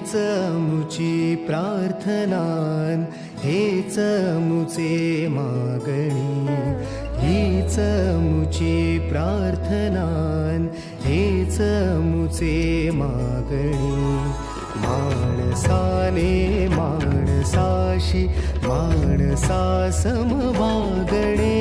हीच अमुची प्रार्थनान, हेच अमुचे मागणी. हीच अमुची प्रार्थनान, हेच अमुचे मागणी. माणसाने माणसाशी माणसा समवागणे.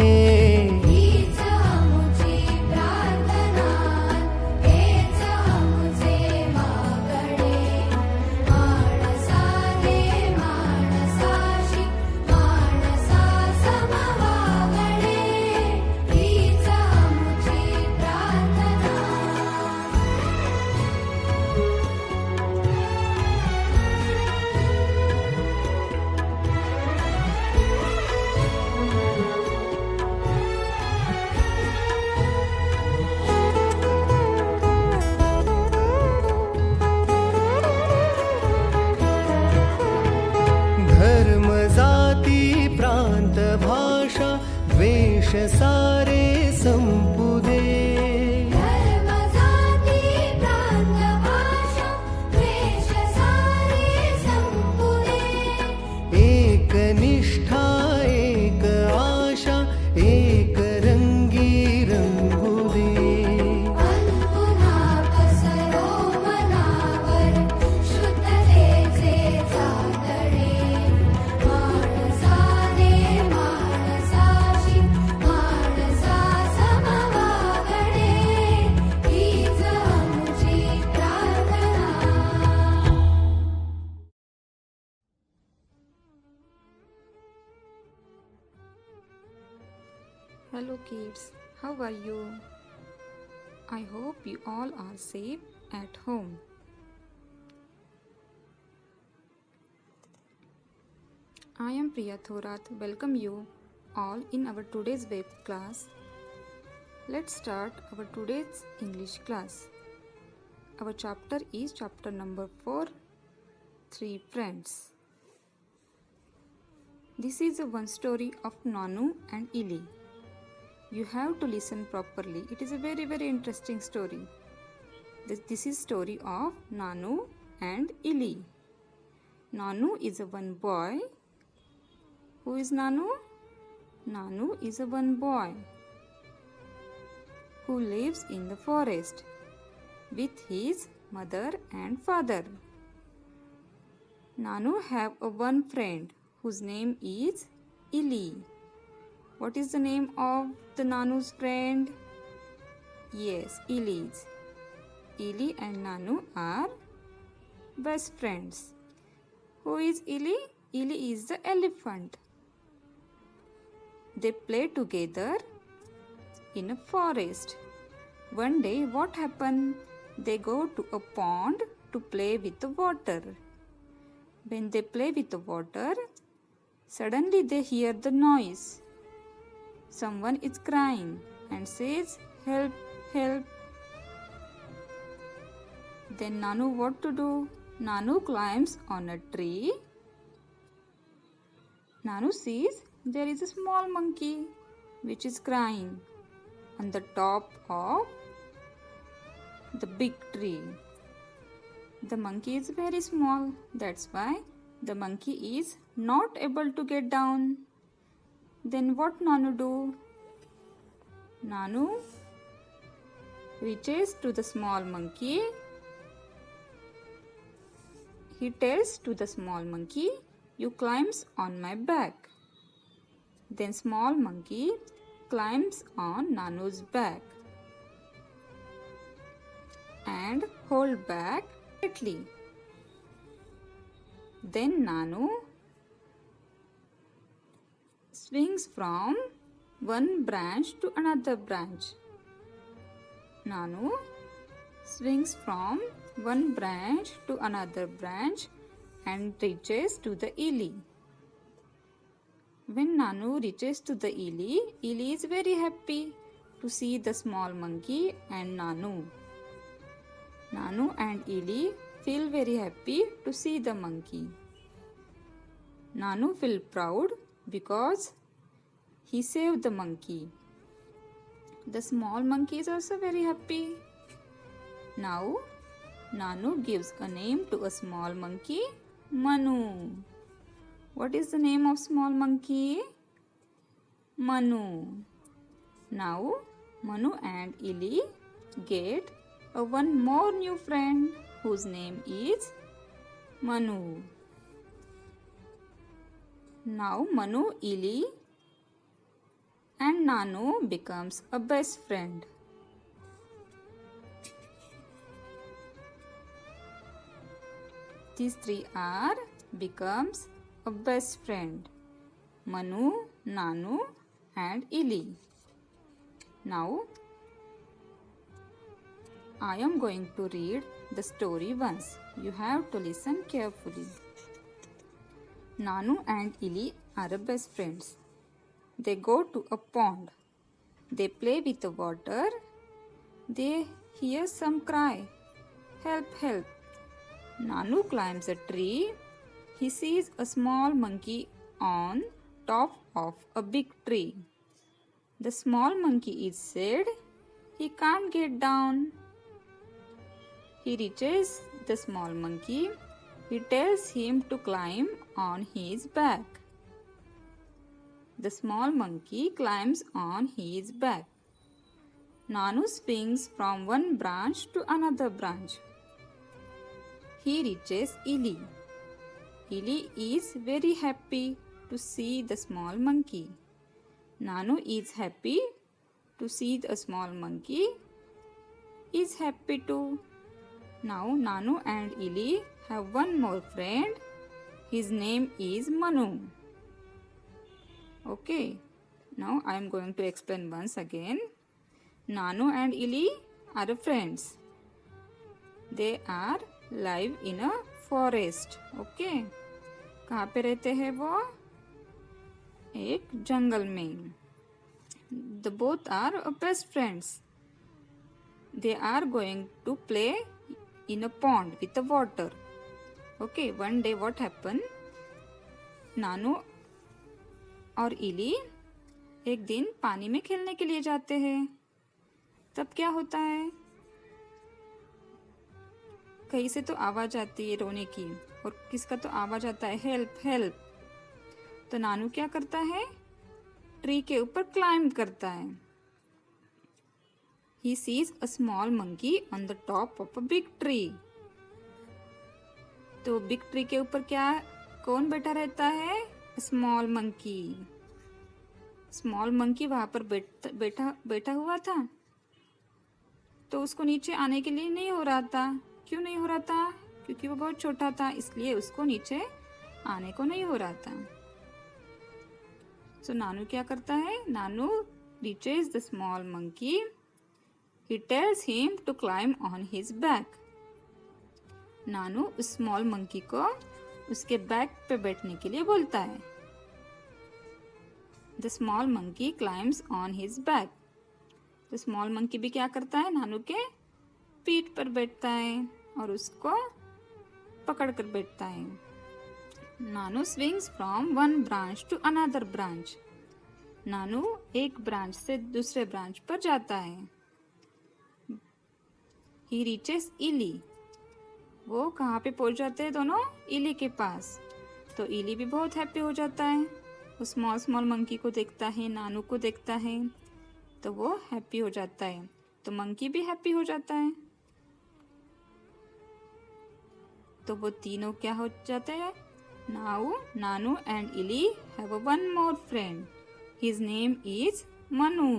धर्म जाती प्रांत भाषा द्वेष सारे संपू दे. एक निष्ठा एक आशा एक रंगी रंगू दे. Hello kids, how are you? I hope you all are safe at home. I am Priya Thorat. Welcome you all in our today's web class. Let's start our today's English class. Our chapter is chapter number 4, 3 Friends. This is one story of Nanu and Ili. You have to listen properly. It is a very interesting story. This is story of Nanu and Ili. Nanu is a one boy. Who is Nanu? Nanu is a one boy who lives in the forest with his mother and father. Nanu have a one friend whose name is Ili. What is the name of the Nanu's friend? Yes, Ili. Ili and Nanu are best friends. Who is Ili? Ili is the elephant. They play together in a forest. One day, what happened? They go to a pond to play with the water. When they play with the water, suddenly they hear the noise. Someone is crying and says, "Help, help." Then Nanu what to do? Nanu climbs on a tree. Nanu sees there is a small monkey which is crying on the top of the big tree. The monkey is very small. That's why the monkey is not able to get down. Then what Nanu do? Nanu reaches to the small monkey. He tells to the small monkey, "You climbs on my back." Then small monkey climbs on Nanu's back and hold back tightly. Then Nanu swings from one branch to another branch. Nanu swings from one branch to another branch and reaches to the Ili. When Nanu reaches to the Ili, Ili is very happy to see the small monkey and Nanu. Nanu and Ili feel very happy to see the monkey. Nanu feel proud because he saved the monkey. The small monkey is also very happy. Now Nanu gives a name to a small monkey, Manu. What is the name of small monkey? Manu. Now Manu and Ili get a one more new friend whose name is Manu. Now Manu, Ili and Nanu becomes a best friend. These three are becomes a best friend. Manu, Nanu and Ili. Now I am going to read the story once. You have to listen carefully. Nanu and Ili are best friends. They go to a pond. They play with the water. They hear some cry. Help, help. Nanu climbs a tree. He sees a small monkey on top of a big tree. The small monkey is sad. He can't get down. He reaches the small monkey. He tells him to climb on his back. The small monkey climbs on his back. Nanu swings from one branch to another branch. He reaches Ili. Ili is very happy to see the small monkey. Nanu is happy to see the small monkey. Is happy too. Now Nanu and Ili have one more friend. His name is Manu. Okay, now I am going to explain once again. Nanu and Ili are friends. They are live in a forest. Okay, कहाँ पे रहते हैं वो? एक जंगल में. The both are best friends. They are going to play in a pond with the water. Okay, one day what happened? Nanu और इली एक दिन पानी में खेलने के लिए जाते हैं. तब क्या होता है? कहीं से तो आवाज आती है रोने की और किसका तो आवाज आता है हेल्प हेल्प. तो नानू क्या करता है? ट्री के ऊपर क्लाइंब करता है. He sees a small monkey on the top of a big tree. तो बिग ट्री के ऊपर क्या कौन बैठा रहता है? Small monkey. स्मॉल मंकी वहां पर बैठा हुआ था. तो उसको नीचे आने के लिए नहीं हो रहा था. क्यों नहीं हो रहा था? क्योंकि वो बहुत छोटा था, इसलिए उसको नीचे आने को नहीं हो रहा था. सो नानू क्या करता है? नानू reaches the small monkey. He tells him to climb on his back. नानू उस स्मॉल मंकी को उसके बैक पे बैठने के लिए बोलता है. The small monkey climbs on his back. तो स्मॉल मंकी भी क्या करता है? नानू के पीठ पर बैठता है और उसको पकड़ कर बैठता है. नानू swings from one branch to another branch. नानू एक ब्रांच से दूसरे ब्रांच पर जाता है. He reaches Ili. वो कहाँ पे पहुंच जाते हैं दोनों? इली के पास. तो इली भी बहुत हैप्पी हो जाता है. वो स्मॉल स्मॉल मंकी को देखता है, नानू को देखता है, तो वो हैप्पी हो जाता है. तो मंकी भी हैप्पी हो जाता है. तो वो तीनों क्या हो जाते हैं? नाउ नानू एंड इली have one more friend. His name is Manu.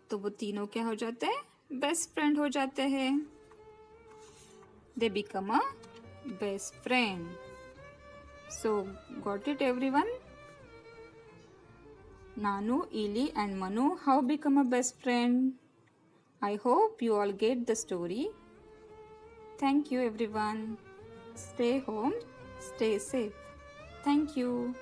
तो वो तीनों क्या हो जाते हैं? बेस्ट फ्रेंड हो जाते हैं. They become a best friend. So, got it everyone? Nanu, Ili and Manu have become a best friend. I hope you all get the story. Thank you everyone. Stay home, stay safe. Thank you.